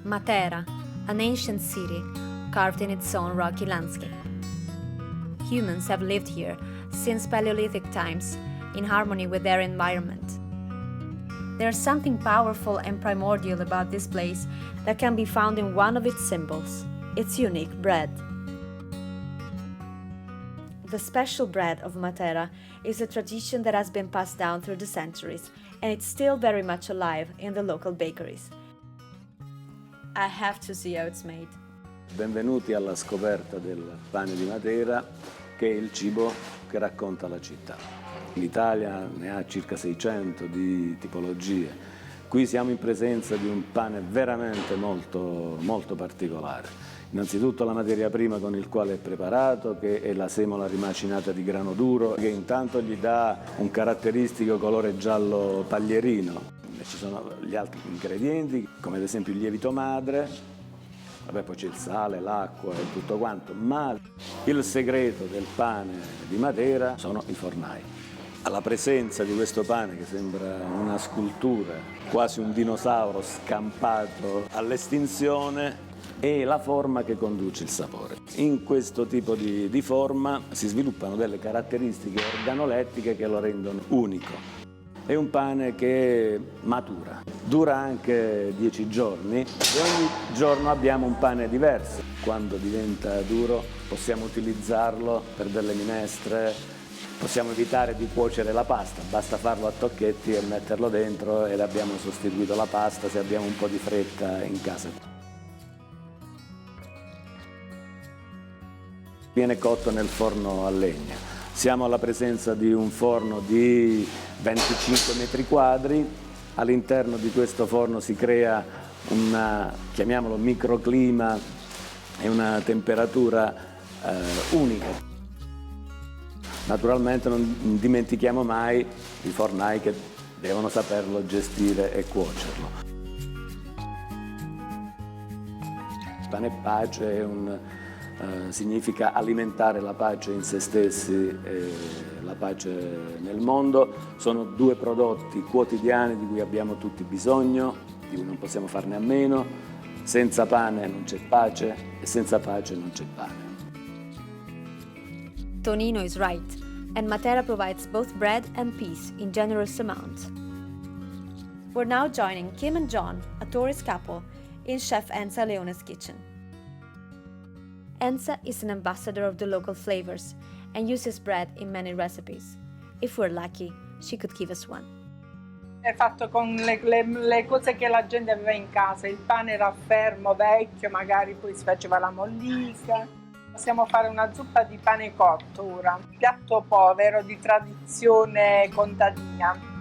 Matera, an ancient city carved in its own rocky landscape. Humans have lived here since Paleolithic times in harmony with their environment. There's something powerful and primordial about this place that can be found in one of its symbols, its unique bread. The special bread of Matera is a tradition that has been passed down through the centuries, and it's still very much alive in the local bakeries. I have to see how it's made. Benvenuti alla scoperta del pane di Matera, che è il cibo che racconta la città. L'Italia ne ha circa 600 di tipologie. Qui siamo in presenza di un pane veramente molto particolare. Innanzitutto la materia prima con il quale è preparato, che è la semola rimacinata di grano duro, che intanto gli dà un caratteristico colore giallo paglierino. Ci sono gli altri ingredienti, come ad esempio il lievito madre, poi c'è il sale, l'acqua e tutto quanto, ma il segreto del pane di Matera sono i fornai. Alla presenza di questo pane che sembra una scultura, quasi un dinosauro scampato all'estinzione, è la forma che conduce il sapore. In questo tipo di forma si sviluppano delle caratteristiche organolettiche che lo rendono unico. È un pane che matura, dura anche 10 giorni e ogni giorno abbiamo un pane diverso. Quando diventa duro possiamo utilizzarlo per delle minestre, possiamo evitare di cuocere la pasta, basta farlo a tocchetti e metterlo dentro ed abbiamo sostituito la pasta se abbiamo un po' di fretta in casa. Viene cotto nel forno a legna. Siamo alla presenza di un forno di 25 metri quadri, all'interno di questo forno si crea chiamiamolo microclima e una temperatura unica. Naturalmente non dimentichiamo mai i fornai che devono saperlo gestire e cuocerlo. Pane e pace significa alimentare la pace in se stessi e la pace nel mondo. Sono due prodotti quotidiani di cui abbiamo tutti bisogno, di cui non possiamo farne a meno. Senza pane non c'è pace e senza pace non c'è pane. Tonino is right, and Matera provides both bread and peace in generous amounts. We're now joining Kim and John, a tourist couple, in Chef Enza Leone's kitchen. Enza is an ambassador of the local flavors and uses bread in many recipes. If we're lucky, she could give us one. È fatto con le cose che la gente aveva in casa. Il pane era fermo, vecchio, magari poi si faceva la mollica. Possiamo fare una zuppa di pane cotto ora, un piatto povero di tradizione contadina.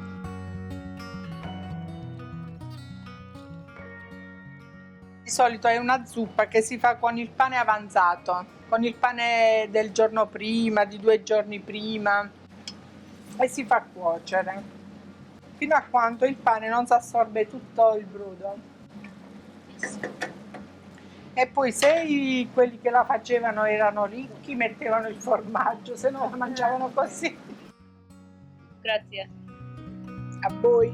Di solito è una zuppa che si fa con il pane avanzato, con il pane del giorno prima, di 2 giorni prima, e si fa cuocere fino a quando il pane non si assorbe tutto il brodo. E poi se quelli che la facevano erano ricchi, mettevano il formaggio, se no la mangiavano così. Grazie. A voi.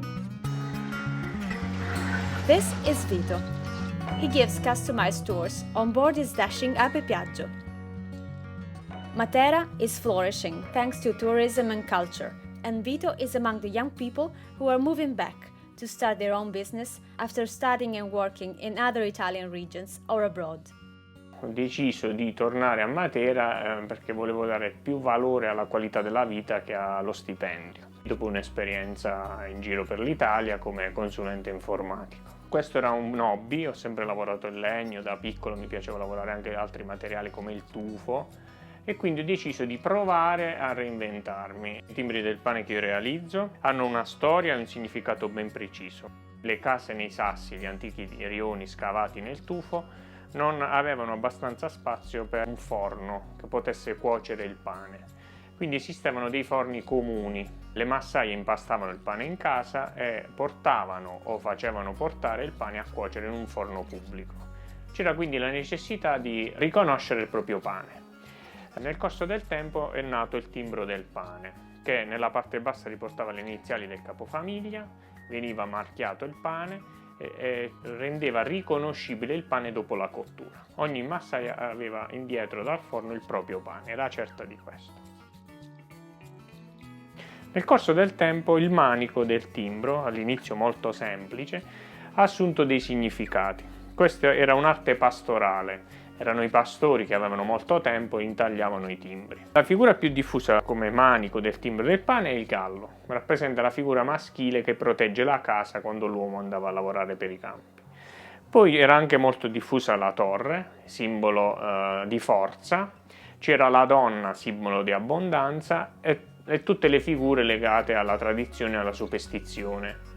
This is Vito. He gives customized tours on board his dashing Ape Piaggio. Matera is flourishing thanks to tourism and culture, and Vito is among the young people who are moving back to start their own business after studying and working in other Italian regions or abroad. Ho deciso di tornare a Matera perché volevo dare più valore alla qualità della vita che allo stipendio, dopo un'esperienza in giro per l'Italia come consulente informatico. Questo era un hobby, ho sempre lavorato in legno, da piccolo mi piaceva lavorare anche altri materiali come il tufo e quindi ho deciso di provare a reinventarmi. I timbri del pane che io realizzo hanno una storia e un significato ben preciso. Le case nei sassi, gli antichi rioni scavati nel tufo, non avevano abbastanza spazio per un forno che potesse cuocere il pane. Quindi esistevano dei forni comuni. Le massaie impastavano il pane in casa e portavano o facevano portare il pane a cuocere in un forno pubblico. C'era quindi la necessità di riconoscere il proprio pane. Nel corso del tempo è nato il timbro del pane, che nella parte bassa riportava le iniziali del capofamiglia, veniva marchiato il pane e rendeva riconoscibile il pane dopo la cottura. Ogni massaia aveva indietro dal forno il proprio pane, era certa di questo. Nel corso del tempo il manico del timbro, all'inizio molto semplice, ha assunto dei significati. Questa era un'arte pastorale, erano i pastori che avevano molto tempo e intagliavano i timbri. La figura più diffusa come manico del timbro del pane è il gallo, rappresenta la figura maschile che protegge la casa quando l'uomo andava a lavorare per i campi. Poi era anche molto diffusa la torre, simbolo di forza, c'era la donna, simbolo di abbondanza, e tutte le figure legate alla tradizione e alla superstizione.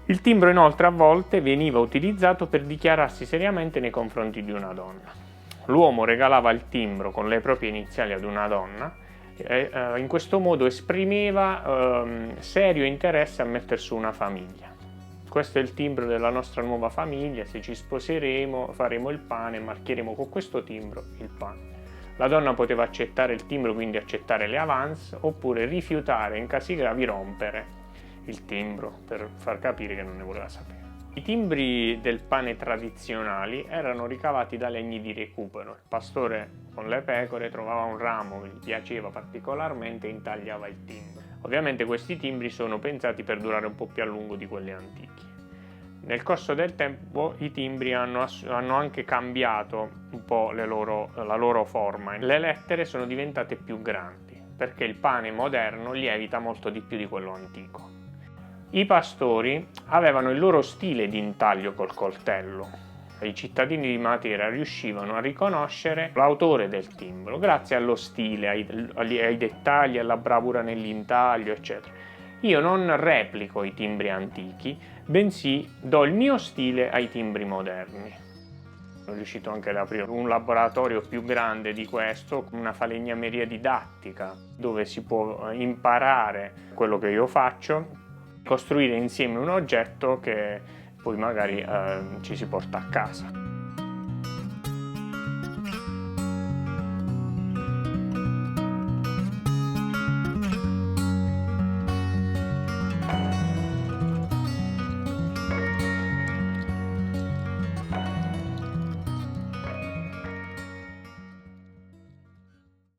Il timbro inoltre a volte veniva utilizzato per dichiararsi seriamente nei confronti di una donna. L'uomo regalava il timbro con le proprie iniziali ad una donna e in questo modo esprimeva serio interesse a mettere su una famiglia. Questo è il timbro della nostra nuova famiglia, se ci sposeremo faremo il pane e marchieremo con questo timbro il pane. La donna poteva accettare il timbro, quindi accettare le avance, oppure rifiutare, in casi gravi rompere il timbro per far capire che non ne voleva sapere. I timbri del pane tradizionali erano ricavati da legni di recupero. Il pastore con le pecore trovava un ramo che gli piaceva particolarmente e intagliava il timbro. Ovviamente questi timbri sono pensati per durare un po' più a lungo di quelli antichi. Nel corso del tempo i timbri hanno anche cambiato un po' la loro forma. Le lettere sono diventate più grandi perché il pane moderno lievita molto di più di quello antico. I pastori avevano il loro stile di intaglio col coltello e i cittadini di Matera riuscivano a riconoscere l'autore del timbro grazie allo stile, ai dettagli, alla bravura nell'intaglio, eccetera. Io non replico i timbri antichi, bensì do il mio stile ai timbri moderni. Sono riuscito anche ad aprire un laboratorio più grande di questo, una falegnameria didattica, dove si può imparare quello che io faccio, costruire insieme un oggetto che poi magari ci si porta a casa.